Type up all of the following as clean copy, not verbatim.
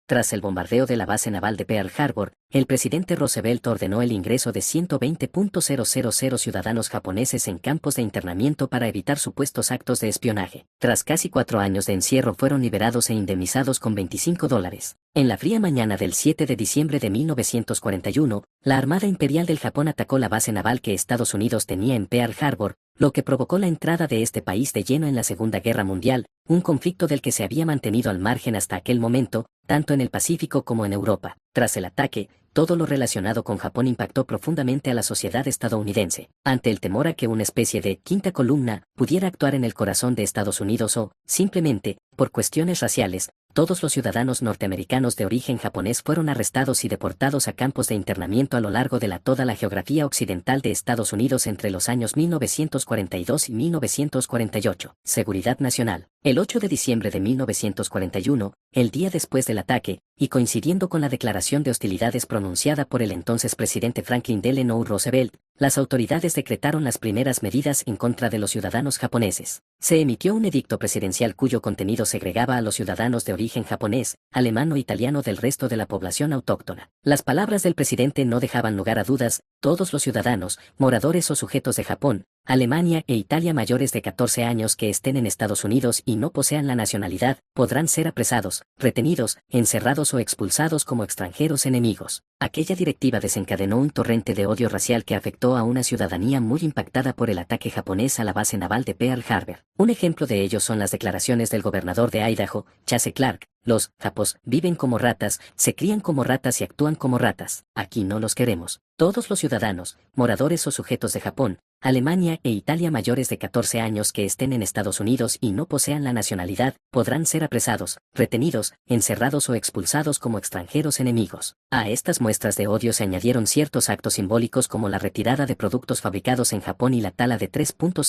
Tras el bombardeo de la base naval de Pearl Harbor, el presidente Roosevelt ordenó el ingreso de 120.000 ciudadanos japoneses en campos de internamiento para evitar supuestos actos de espionaje. Tras casi 4 años de encierro fueron liberados e indemnizados con $25. En la fría mañana del 7 de diciembre de 1941, la Armada Imperial del Japón atacó la base naval que Estados Unidos tenía en Pearl Harbor, lo que provocó la entrada de este país de lleno en la Segunda Guerra Mundial, un conflicto del que se había mantenido al margen hasta aquel momento, tanto en el Pacífico como en Europa. Tras el ataque, todo lo relacionado con Japón impactó profundamente a la sociedad estadounidense. Ante el temor a que una especie de quinta columna pudiera actuar en el corazón de Estados Unidos o, simplemente, por cuestiones raciales, todos los ciudadanos norteamericanos de origen japonés fueron arrestados y deportados a campos de internamiento a lo largo de toda la geografía occidental de Estados Unidos entre los años 1942 y 1948. Seguridad Nacional. El 8 de diciembre de 1941, el día después del ataque, y coincidiendo con la declaración de hostilidades pronunciada por el entonces presidente Franklin Delano Roosevelt, las autoridades decretaron las primeras medidas en contra de los ciudadanos japoneses. Se emitió un edicto presidencial cuyo contenido segregaba a los ciudadanos de origen japonés, alemán o italiano del resto de la población autóctona. Las palabras del presidente no dejaban lugar a dudas: todos los ciudadanos, moradores o sujetos de Japón, Alemania e Italia mayores de 14 años que estén en Estados Unidos y no posean la nacionalidad, podrán ser apresados, retenidos, encerrados o expulsados como extranjeros enemigos. Aquella directiva desencadenó un torrente de odio racial que afectó a una ciudadanía muy impactada por el ataque japonés a la base naval de Pearl Harbor. Un ejemplo de ello son las declaraciones del gobernador de Idaho, Chase Clark: los japos viven como ratas, se crían como ratas y actúan como ratas. Aquí no los queremos. Todos los ciudadanos, moradores o sujetos de Japón, Alemania e Italia mayores de 14 años que estén en Estados Unidos y no posean la nacionalidad, podrán ser apresados, retenidos, encerrados o expulsados como extranjeros enemigos. A estas muestras de odio se añadieron ciertos actos simbólicos como la retirada de productos fabricados en Japón y la tala de 3,000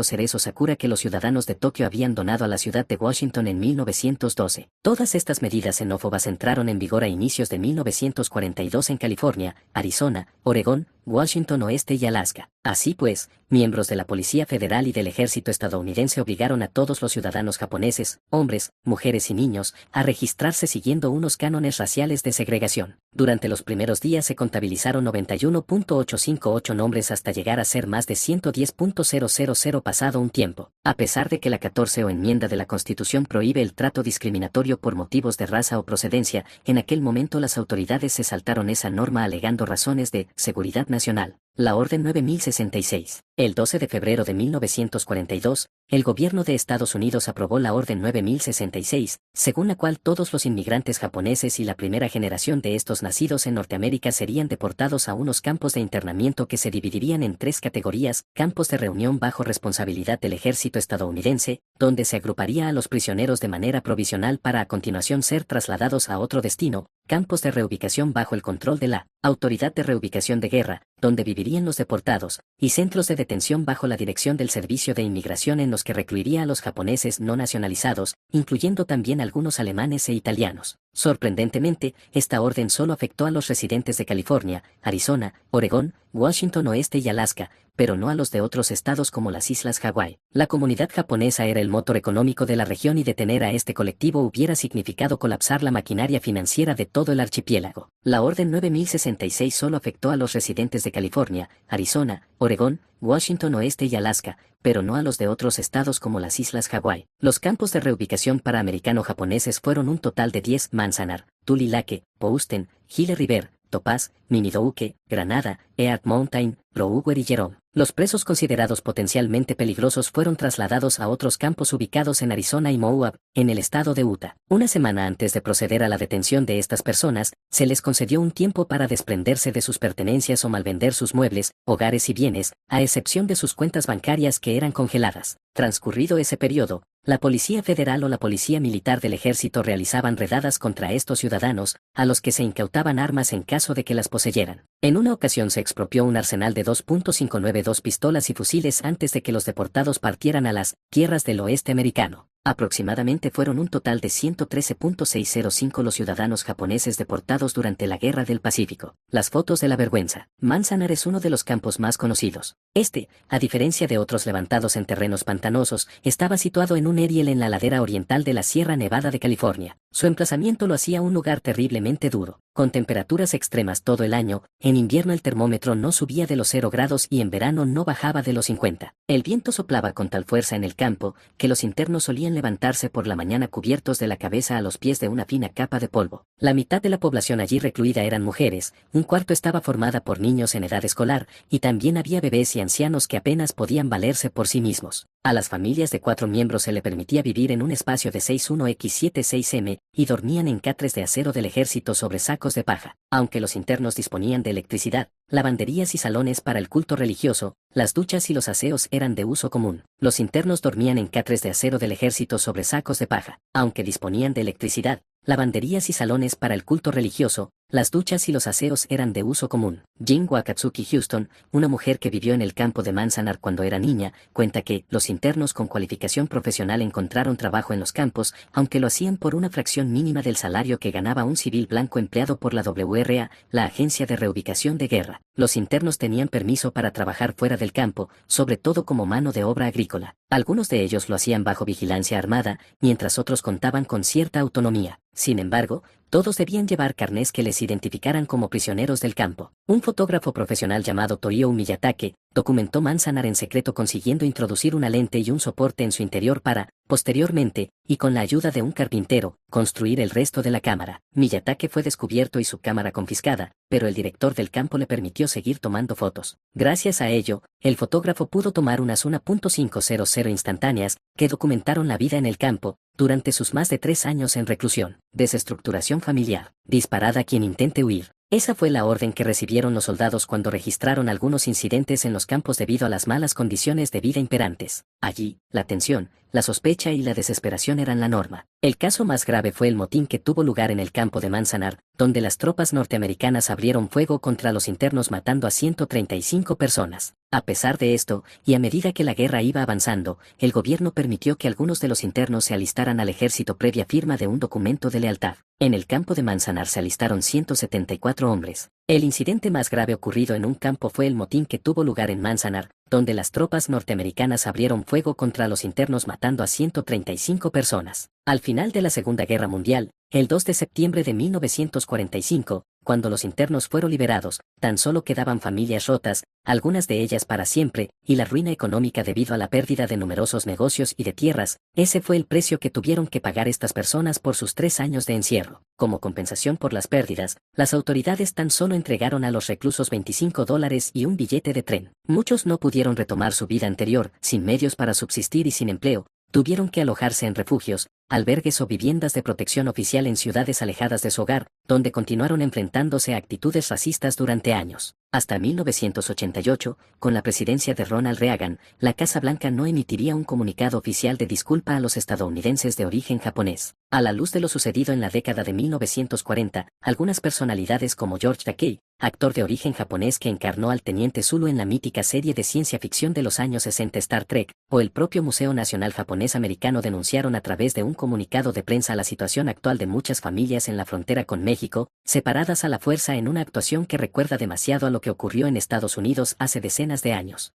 cerezos Sakura que los ciudadanos de Tokio habían donado a la ciudad de Washington en 1912. Todas estas medidas xenófobas entraron en vigor a inicios de 1942 en California, Arizona, Oregón, Washington Oeste y Alaska. Así pues, miembros de la Policía Federal y del Ejército estadounidense obligaron a todos los ciudadanos japoneses, hombres, mujeres y niños, a registrarse siguiendo unos cánones raciales de segregación. Durante los primeros días se contabilizaron 91.858 nombres hasta llegar a ser más de 110.000 pasado un tiempo. A pesar de que la 14ª enmienda de la Constitución prohíbe el trato discriminatorio por motivos de raza o procedencia, en aquel momento las autoridades se saltaron esa norma alegando razones de seguridad nacional. La Orden 9066. El 12 de febrero de 1942, el gobierno de Estados Unidos aprobó la Orden 9066, según la cual todos los inmigrantes japoneses y la primera generación de estos nacidos en Norteamérica serían deportados a unos campos de internamiento que se dividirían en 3 categorías: campos de reunión bajo responsabilidad del ejército estadounidense, donde se agruparía a los prisioneros de manera provisional para a continuación ser trasladados a otro destino; campos de reubicación bajo el control de la Autoridad de Reubicación de Guerra, donde vivirían los deportados, y centros de detención bajo la dirección del Servicio de Inmigración en los que recluiría a los japoneses no nacionalizados, incluyendo también algunos alemanes e italianos. Sorprendentemente, esta orden solo afectó a los residentes de California, Arizona, Oregón, Washington Oeste y Alaska, pero no a los de otros estados como las Islas Hawái. La comunidad japonesa era el motor económico de la región y detener a este colectivo hubiera significado colapsar la maquinaria financiera de todo el archipiélago. La Orden 9066 solo afectó a los residentes de California, Arizona, Oregón, Washington Oeste y Alaska, pero no a los de otros estados como las Islas Hawái. Los campos de reubicación para americano-japoneses fueron un total de 10: Manzanar, Tule Lake, Poosten, Gile River, Topaz, Minidouke, Granada, Earth Mountain, Broward y Jerome. Los presos considerados potencialmente peligrosos fueron trasladados a otros campos ubicados en Arizona y Moab, en el estado de Utah. Una semana antes de proceder a la detención de estas personas, se les concedió un tiempo para desprenderse de sus pertenencias o malvender sus muebles, hogares y bienes, a excepción de sus cuentas bancarias que eran congeladas. Transcurrido ese periodo, la Policía Federal o la Policía Militar del Ejército realizaban redadas contra estos ciudadanos, a los que se incautaban armas en caso de que las poseyeran. En una ocasión se expropió un arsenal de 2.592 pistolas y fusiles antes de que los deportados partieran a las tierras del oeste americano. Aproximadamente fueron un total de 113.605 los ciudadanos japoneses deportados durante la Guerra del Pacífico. Las fotos de la vergüenza. Manzanar es uno de los campos más conocidos. Este, a diferencia de otros levantados en terrenos pantanosos, estaba situado en un erial en la ladera oriental de la Sierra Nevada de California. Su emplazamiento lo hacía un lugar terriblemente duro, con temperaturas extremas todo el año. En invierno el termómetro no subía de los 0 grados y en verano no bajaba de los 50. El viento soplaba con tal fuerza en el campo, que los internos solían levantarse por la mañana cubiertos de la cabeza a los pies de una fina capa de polvo. La mitad de la población allí recluida eran mujeres, un cuarto estaba formada por niños en edad escolar, y también había bebés y ancianos que apenas podían valerse por sí mismos. A las familias de 4 miembros se le permitía vivir en un espacio de 61x76m, y dormían en catres de acero del ejército sobre sacos de paja. Aunque los internos disponían de electricidad, lavanderías y salones para el culto religioso, las duchas y los aseos eran de uso común. Los internos dormían en catres de acero del ejército sobre sacos de paja. Aunque disponían de electricidad, lavanderías y salones para el culto religioso, las duchas y los aseos eran de uso común. Jin Wakatsuki Houston, una mujer que vivió en el campo de Manzanar cuando era niña, cuenta que los internos con cualificación profesional encontraron trabajo en los campos, aunque lo hacían por una fracción mínima del salario que ganaba un civil blanco empleado por la WRA, la Agencia de Reubicación de Guerra. Los internos tenían permiso para trabajar fuera del campo, sobre todo como mano de obra agrícola. Algunos de ellos lo hacían bajo vigilancia armada, mientras otros contaban con cierta autonomía. Sin embargo, todos debían llevar carnés que les identificaran como prisioneros del campo. Un fotógrafo profesional llamado Torio Miyatake documentó Manzanar en secreto consiguiendo introducir una lente y un soporte en su interior para, posteriormente, y con la ayuda de un carpintero, construir el resto de la cámara. Miyatake fue descubierto y su cámara confiscada, pero el director del campo le permitió seguir tomando fotos. Gracias a ello, el fotógrafo pudo tomar unas 1.500 instantáneas que documentaron la vida en el campo durante sus más de 3 años en reclusión. Desestructuración familiar. Disparad a quien intente huir. Esa fue la orden que recibieron los soldados cuando registraron algunos incidentes en los campos debido a las malas condiciones de vida imperantes. Allí, la tensión, la sospecha y la desesperación eran la norma. El caso más grave fue el motín que tuvo lugar en el campo de Manzanar, donde las tropas norteamericanas abrieron fuego contra los internos matando a 135 personas. A pesar de esto, y a medida que la guerra iba avanzando, el gobierno permitió que algunos de los internos se alistaran al ejército previa firma de un documento de lealtad. En el campo de Manzanar se alistaron 174 hombres. El incidente más grave ocurrido en un campo fue el motín que tuvo lugar en Manzanar, donde las tropas norteamericanas abrieron fuego contra los internos matando a 135 personas. Al final de la Segunda Guerra Mundial, el 2 de septiembre de 1945, cuando los internos fueron liberados, tan solo quedaban familias rotas, algunas de ellas para siempre, y la ruina económica debido a la pérdida de numerosos negocios y de tierras. Ese fue el precio que tuvieron que pagar estas personas por sus 3 años de encierro. Como compensación por las pérdidas, las autoridades tan solo entregaron a los reclusos $25 y un billete de tren. Muchos no pudieron retomar su vida anterior, sin medios para subsistir y sin empleo. Tuvieron que alojarse en refugios, albergues o viviendas de protección oficial en ciudades alejadas de su hogar, donde continuaron enfrentándose a actitudes racistas durante años. Hasta 1988, con la presidencia de Ronald Reagan, la Casa Blanca no emitiría un comunicado oficial de disculpa a los estadounidenses de origen japonés. A la luz de lo sucedido en la década de 1940, algunas personalidades como George Takei, actor de origen japonés que encarnó al Teniente Zulu en la mítica serie de ciencia ficción de los años 60 Star Trek, o el propio Museo Nacional Japonés Americano denunciaron a través de un comunicado de prensa la situación actual de muchas familias en la frontera con México, separadas a la fuerza en una actuación que recuerda demasiado a lo que ocurrió en Estados Unidos hace decenas de años.